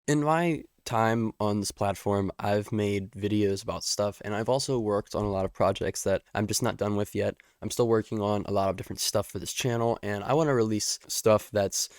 In my time on this platform, I've made videos about stuff, and I've also worked on a lot of projects that I'm just not done with yet. I'm still working on a lot of different stuff for this channel, and I want to release stuff that's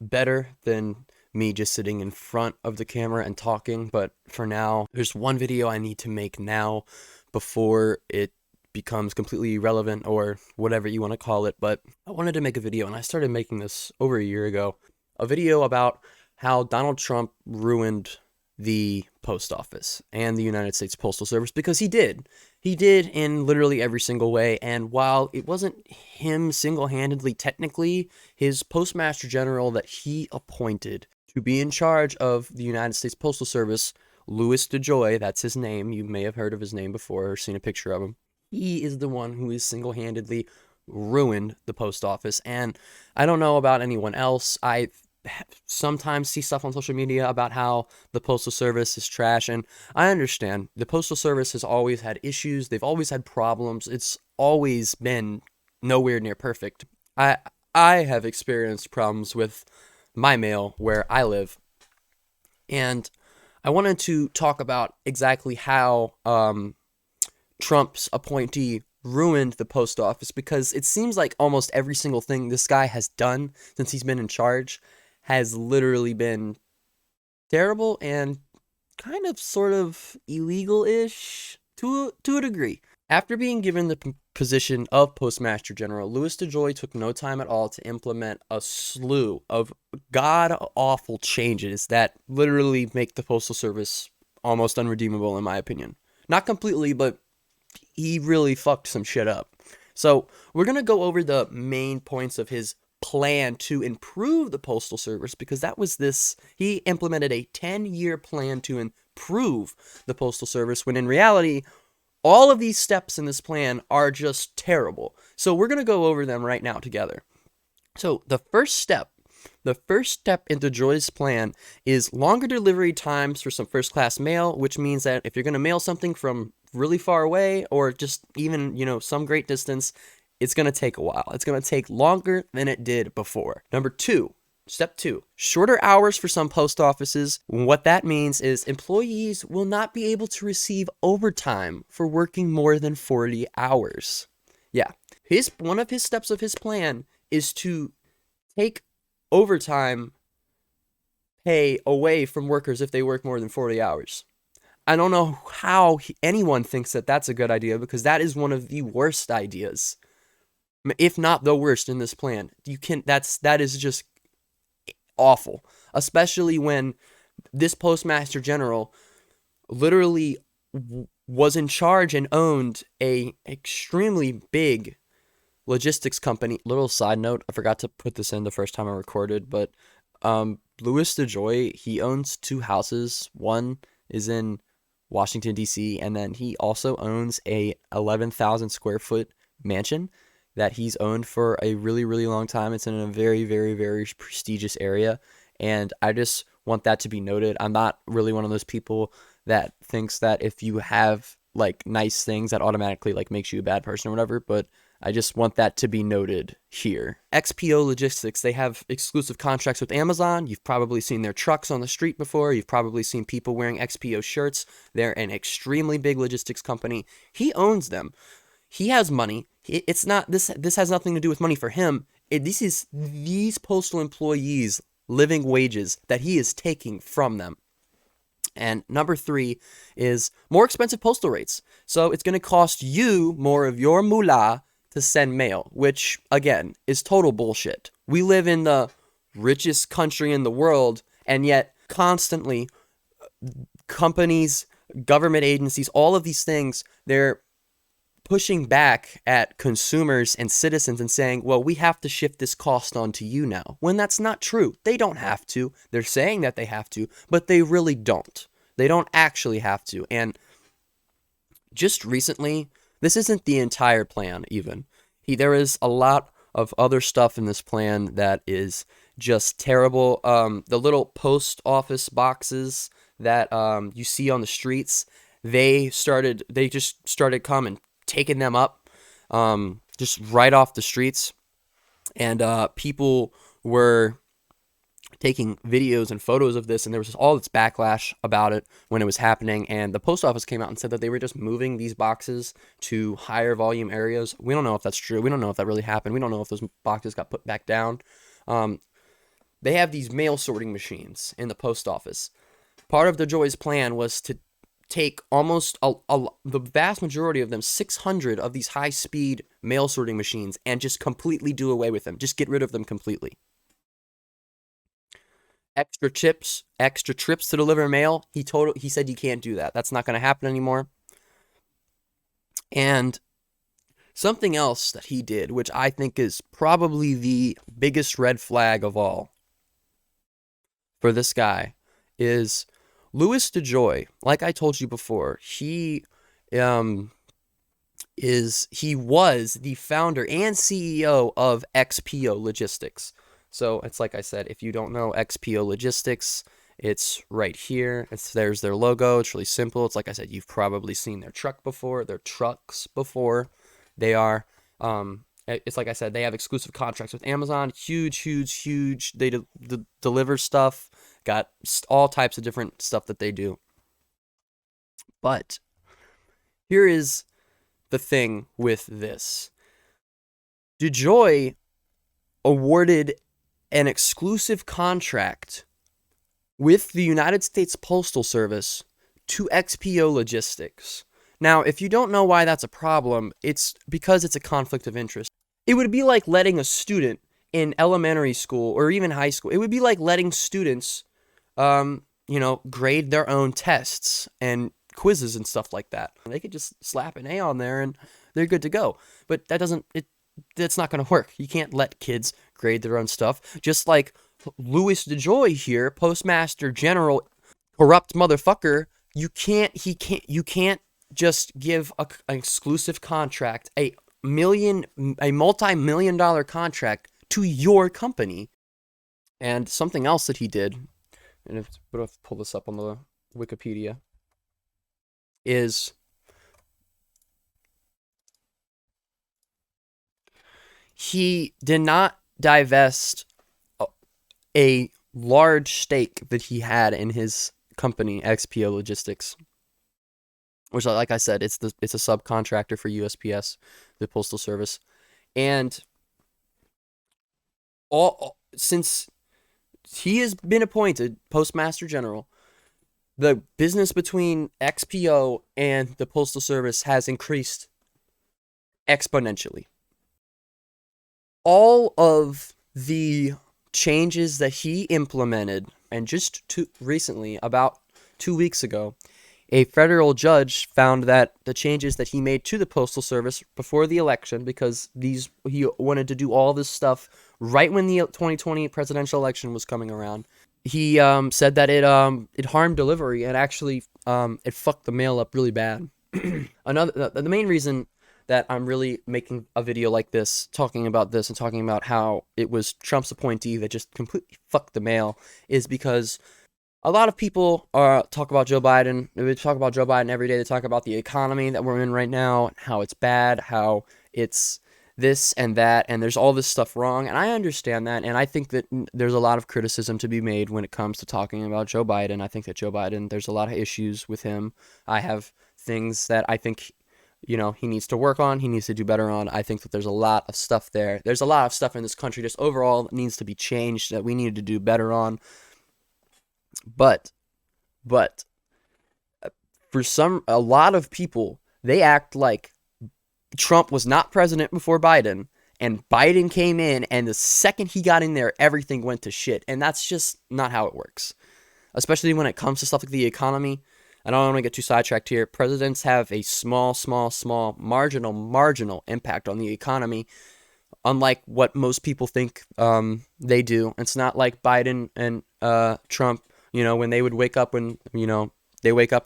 better than me just sitting in front of the camera and talking. But for now, there's one video I need to make now before it becomes completely irrelevant, or whatever you want to call it. But I wanted to make a video, and I started making this over a year ago, a video about how Donald Trump ruined the post office and the United States Postal Service, because he did. He did in literally every single way. And while it wasn't him single-handedly, technically, his Postmaster General that he appointed to be in charge of the United States Postal Service, Louis DeJoy, that's his name. You may have heard of his name before or seen a picture of him. He is the one who is single-handedly ruined the post office. And I don't know about anyone else. I sometimes see stuff on social media about how the Postal Service is trash, and I understand. The Postal Service has always had issues. They've always had problems. It's always been nowhere near perfect. I have experienced problems with my mail where I live, and I wanted to talk about exactly how Trump's appointee ruined the post office, because it seems like almost every single thing this guy has done since he's been in charge has literally been terrible and kind of sort of illegal-ish to a degree. After being given the position of Postmaster General, Louis DeJoy took no time at all to implement a slew of god-awful changes that literally make the Postal Service almost unredeemable, in my opinion. Not completely, but he really fucked some shit up. So we're going to go over the main points of his plan to improve the Postal Service, because that was this. He implemented a 10-year plan to improve the Postal Service, when in reality, all of these steps in this plan are just terrible. So we're going to go over them right now together. So the first step into Joy's plan is longer delivery times for some first-class mail, which means that if you're going to mail something from really far away, or just even, some great distance, it's going to take a while. It's going to take longer than it did before. Step two, shorter hours for some post offices. What that means is employees will not be able to receive overtime for working more than 40 hours. Yeah, one of his steps of his plan is to take overtime pay away from workers if they work more than 40 hours. I don't know how anyone thinks that that's a good idea, because that is one of the worst ideas, if not the worst, in this plan. That is just awful, especially when this Postmaster General literally was in charge and owned a extremely big logistics company. Little side note, I forgot to put this in the first time I recorded, but Louis DeJoy, he owns two houses. One is in Washington, D.C., and then he also owns a 11,000 square foot mansion that he's owned for a really, really long time. It's in a very, very, very prestigious area, and I just want that to be noted. I'm not really one of those people that thinks that if you have like nice things that automatically like makes you a bad person or whatever, but I just want that to be noted here. XPO Logistics, they have exclusive contracts with Amazon. You've probably seen their trucks on the street before. You've probably seen people wearing XPO shirts. They're an extremely big logistics company. He owns them. He has money. It's not this has nothing to do with money for him. This is these postal employees' living wages that he is taking from them. And number 3 is more expensive postal rates. So it's going to cost you more of your moolah to send mail, which, again, is total bullshit. We live in the richest country in the world, and yet constantly companies, government agencies, all of these things, they're pushing back at consumers and citizens and saying, well, we have to shift this cost onto you now, when that's not true. They don't have to. They're saying that they have to, but they really don't. They don't actually have to. And just recently, this isn't the entire plan even. There is a lot of other stuff in this plan that is just terrible. The little post office boxes that you see on the streets, they just started coming, taking them up. just right off the streets, and people were taking videos and photos of this, and there was all this backlash about it when it was happening, and the post office came out and said that they were just moving these boxes to higher volume areas. We don't know if that's true. We don't know if that really happened. We don't know if those boxes got put back down. They have these mail sorting machines in the post office. Part of the Joy's plan was to take almost the vast majority of them, 600 of these high-speed mail sorting machines, and just completely do away with them. Just get rid of them completely. Extra trips to deliver mail. He said you can't do that. That's not going to happen anymore. And something else that he did, which I think is probably the biggest red flag of all for this guy, is Louis DeJoy. Like I told you before, he was the founder and CEO of XPO Logistics. So it's like I said, if you don't know XPO Logistics, it's right here. There's their logo. It's really simple. It's like I said, you've probably seen their trucks before. They are, it's like I said, they have exclusive contracts with Amazon. Huge. They deliver stuff. Got all types of different stuff that they do. But here is the thing with this. DeJoy awarded an exclusive contract with the United States Postal Service to XPO Logistics. Now, if you don't know why that's a problem, it's because it's a conflict of interest. It would be like letting a student in elementary school or even high school, it would be like letting students, grade their own tests and quizzes and stuff like that. They could just slap an A on there and they're good to go. But that's not going to work. You can't let kids grade their own stuff. Just like Louis DeJoy here, Postmaster General, corrupt motherfucker, you can't just give an exclusive contract, a multi-million-dollar contract to your company. And something else that he did, and if I pull this up on the Wikipedia, is he did not divest a large stake that he had in his company, XPO Logistics, which, like I said, it's a subcontractor for USPS, the Postal Service. And since he has been appointed Postmaster General, the business between XPO and the Postal Service has increased exponentially. All of the changes that he implemented, and just recently, about 2 weeks ago, a federal judge found that the changes that he made to the Postal Service before the election, because he wanted to do all this stuff right when the 2020 presidential election was coming around, he said that it harmed delivery, and actually it fucked the mail up really bad. The main reason that I'm really making a video like this, talking about this and talking about how it was Trump's appointee that just completely fucked the mail, is because a lot of people talk about Joe Biden. They talk about Joe Biden every day. They talk about the economy that we're in right now, how it's bad, how it's this and that, and there's all this stuff wrong. And I understand that, and I think that there's a lot of criticism to be made when it comes to talking about Joe Biden. I think that Joe Biden, there's a lot of issues with him. I have things that I think, he needs to work on, he needs to do better on. I think that there's a lot of stuff there. There's a lot of stuff in this country just overall that needs to be changed, that we need to do better on. But for a lot of people, they act like Trump was not president before Biden, and Biden came in, and the second he got in there, everything went to shit. And that's just not how it works, especially when it comes to stuff like the economy. I don't want to get too sidetracked here. Presidents have a small, marginal impact on the economy, unlike what most people think they do. It's not like Biden and Trump, when they would wake up and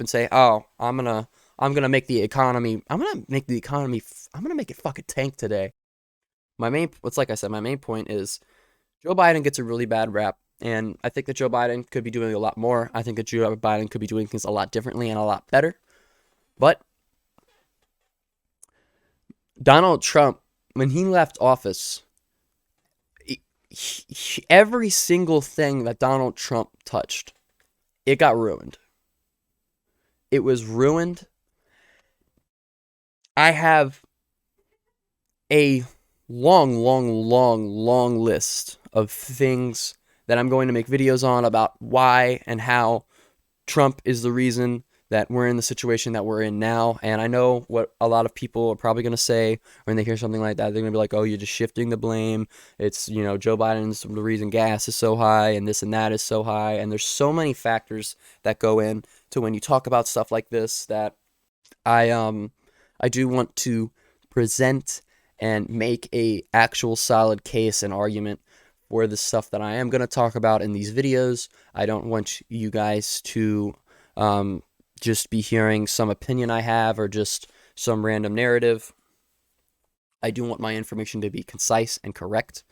say, "Oh, I'm gonna make the economy. I'm gonna make it fucking tank today." My main point is Joe Biden gets a really bad rap. And I think that Joe Biden could be doing a lot more. I think that Joe Biden could be doing things a lot differently and a lot better. But Donald Trump when he left office, every single thing that Donald Trump touched, it got ruined. It was ruined. I have a long, long, long, long list of things that I'm going to make videos on about why and how Trump is the reason that we're in the situation that we're in now. And I know what a lot of people are probably going to say when they hear something like that. They're going to be like, oh, you're just shifting the blame. It's, Joe Biden's the reason gas is so high and this and that is so high. And there's so many factors that go in to when you talk about stuff like this that I do want to present and make a actual solid case and argument for the stuff that I am going to talk about in these videos. I don't want you guys to just be hearing some opinion I have or just some random narrative. I do want my information to be concise and correct.